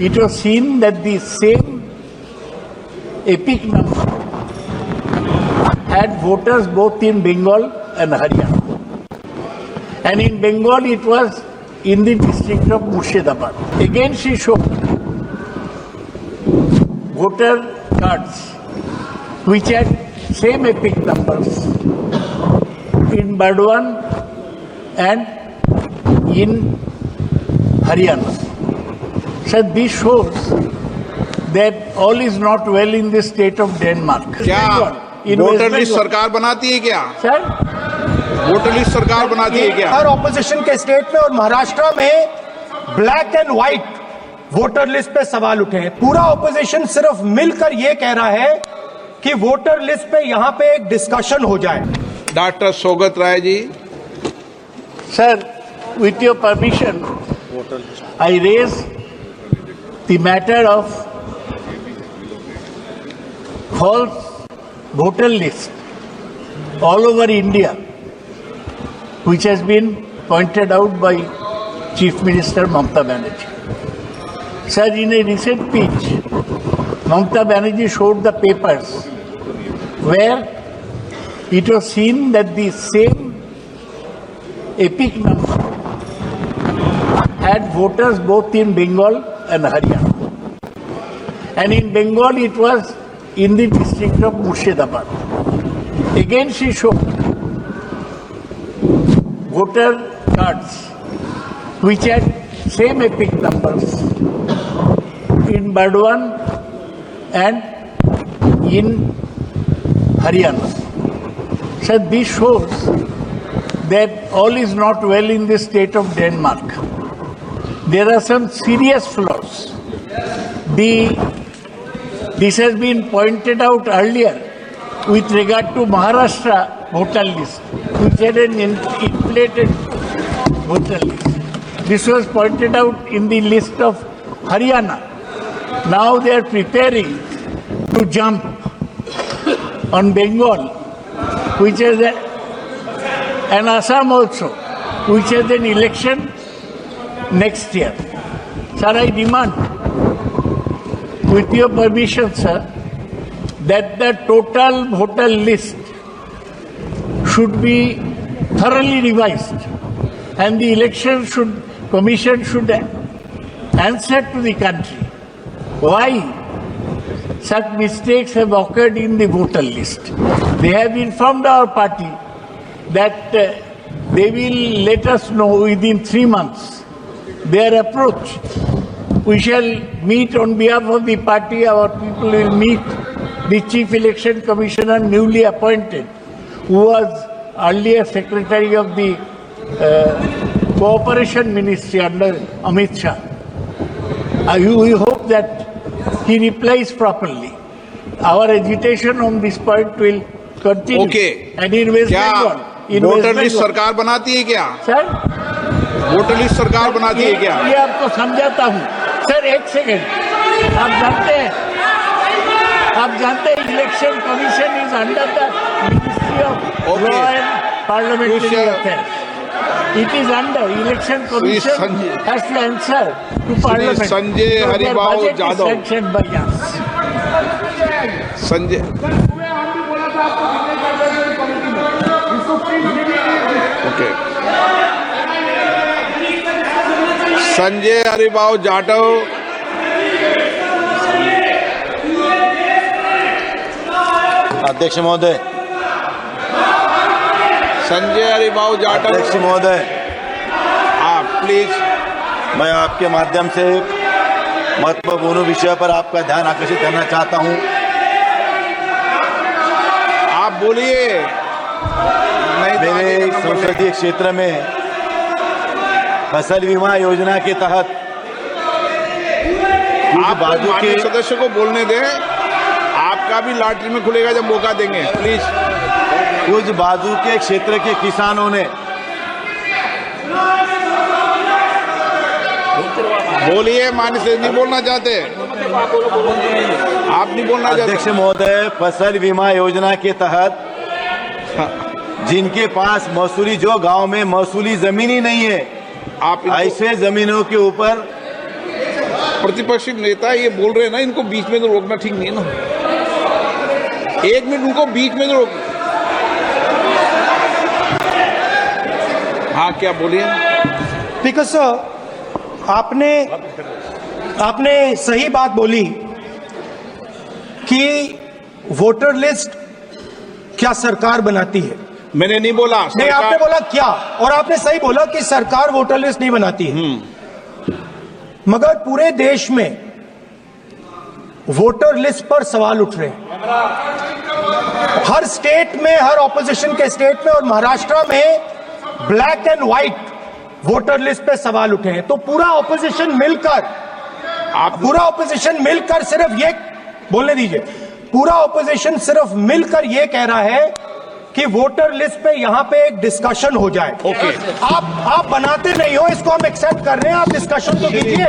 it was seen that the same epic number had voters both in Bengal and Haryana. And in Bengal it was in the district of Murshidabad. Again she showed voter cards which had same epic numbers in Burdwan and in Haryana. So this shows that all is not well in the state of Denmark. क्या voter list सरकार बनाती है क्या? Sir, voter list सरकार बनाती है क्या? हर opposition के स्टेट में और महाराष्ट्र में black and white voter list पे सवाल उठे हैं। पूरा ऑपोजिशन सिर्फ मिलकर ये कह रहा है कि वोटर लिस्ट पे यहाँ पे एक डिस्कशन हो जाए। Doctor Saugata Roy ji. Sir, with your permission, I raise the matter of false voter list all over India, which has been pointed out by Chief Minister Mamata Banerjee. Sir, in a recent speech, Mamata Banerjee showed the papers where it was seen that the same epic number had voters both in Bengal and Haryana. And in Bengal it was in the district of Murshidabad. Again she showed voter cards which had same epic numbers in Burdwan and in Haryana. So this shows that all is not well in the state of Denmark. There are some serious flaws. This has been pointed out earlier with regard to Maharashtra voter list, which had an inflated voter list. This was pointed out in the list of Haryana. Now they are preparing to jump on Bengal, which is and Assam also, which has an election next year. Sir, I demand, with your permission, sir, that the total voter list should be thoroughly revised and the commission should answer to the country why such mistakes have occurred in the voter list. They have informed our party that they will let us know within 3 months their approach. We shall meet on behalf of the party, our people will meet the Chief Election Commissioner newly appointed, who was earlier Secretary of the Cooperation Ministry under Amit Shah. We hope that he replies properly. Our agitation on this point will continue. Okay. And in West Bengal, voter list सरकार बनाती है क्या? Sir, voter list सरकार बनाती है क्या? ये आपको समझाता हूँ। सर, एक सेकंड, आप जानते हैं election commission is under the ministry of law and parliamentary affairs. It is under election commission has to answer to parliament. Sanjay Haribabu Jadhav. Sanctioned by us. Sanjay. Okay. Sanjay Haribabu Jadhav. अध्यक्ष महोदय. संजय हरिबाबू जाटव. अध्यक्ष महोदय, आप प्लीज. मैं आपके माध्यम से महत्वपूर्ण विषय पर आपका ध्यान आकर्षित करना चाहता हूं. आप बोलिए. मेरे संसदीय क्षेत्र में फसल बीमा योजना के तहत आप बाजू के सदस्य को बोलने दें. आपका भी लॉटरी में खुलेगा जब मौका देंगे. प्लीज. कुछ बाजू के क्षेत्र के किसानों ने बोलिए. मान्य से नहीं बोलना चाहते. आप नहीं बोलना चाहते. अध्यक्ष महोदय, फसल बीमा योजना के तहत जिनके पास महसूली, जो गांव में महसूली जमीन ही नहीं है, आप ऐसे जमीनों के ऊपर प्रतिपक्षी नेता ये बोल रहे हैं ना, इनको बीच में तो रोकना ठीक नहीं है ना। 1 मिनट उनको बीच में तो रोक। हाँ, क्या बोलिए? स्पीकर सर, आपने सही बात बोली कि वोटर लिस्ट क्या सरकार बनाती है। मैंने नहीं बोला नहीं, आपने बोला क्या, और आपने सही बोला कि सरकार वोटर लिस्ट नहीं बनाती है। मगर पूरे देश में वोटर लिस्ट पर सवाल उठ रहे हैं, हर स्टेट में, हर ऑपोजिशन के स्टेट में, और महाराष्ट्र में black and white voter list पे सवाल उठे हैं। तो पूरा ऑपोजिशन मिलकर सिर्फ ये बोलने दीजिए, पूरा ऑपोजिशन सिर्फ मिलकर ये कह रहा है कि वोटर लिस्ट पे यहां पे एक डिस्कशन हो जाए। ओके। आप बनाते नहीं हो, इसको हम एक्सेप्ट कर रहे हैं, आप डिस्कशन तो कीजिए।